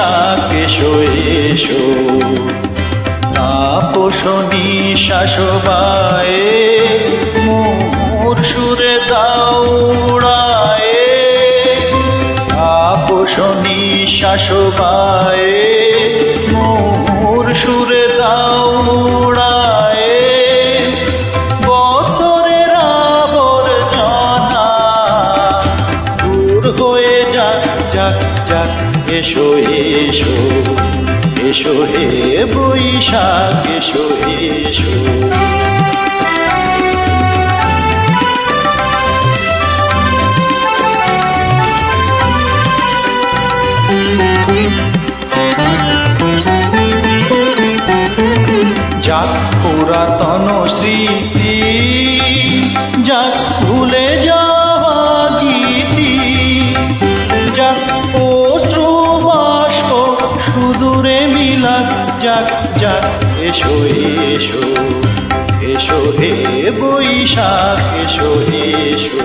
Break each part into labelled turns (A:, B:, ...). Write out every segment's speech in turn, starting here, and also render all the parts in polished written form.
A: বৈশাখ এসো এসো, তাপস নিঃশ্বাস বায়ে মোর সুরে দাও উড়ায়ে, তাপস নিঃশ্বাস বায়ে মোর সুরে দাও উড়ায়ে। বছরের আবর্জনা দূর হয়ে যাক যাক যাক, এসো এসো এসো হে বৈশাখ এসো এসো। যাক পুরাতন স্মৃতি, যাক ভুলে যাওয়া গীতি, যাক অশ্রু বাষ্প সুদূরে মিলাক যাক যাক, এসো এসো এসো হে বৈশাখ এসো এসো।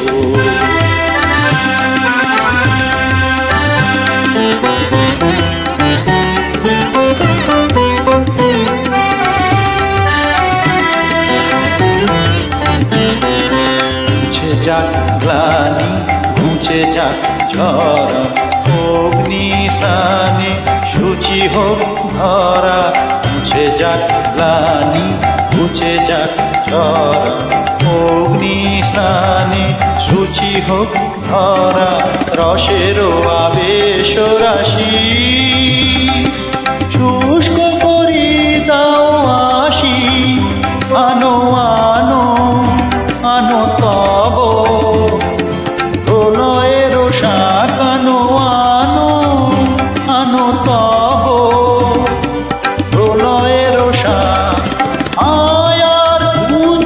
A: যাক গ্লানি ঘুচে যাক ঝরা, অগ্নি স্নানে সূচি হোক ধরা। মুছে যাক গ্লানি ঘুচে যাক ঝরা, অগ্নি স্নানে সূচি হোক ধরা। রসের আবেশ রাশি শুষ্ক করি দাও আসি, আনো আনো আনো তব প্রলয়ের শাক, আনো আনো আনো তব প্রলয়ের শাক। আয়ার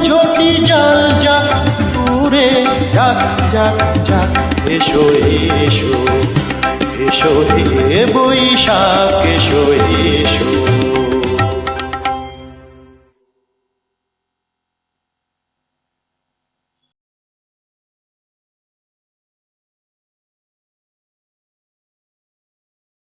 A: ঝটি জাল যাক দূরে যাক যাক যাক, এসো এসো এসো হে বৈশাখ এসো এসো।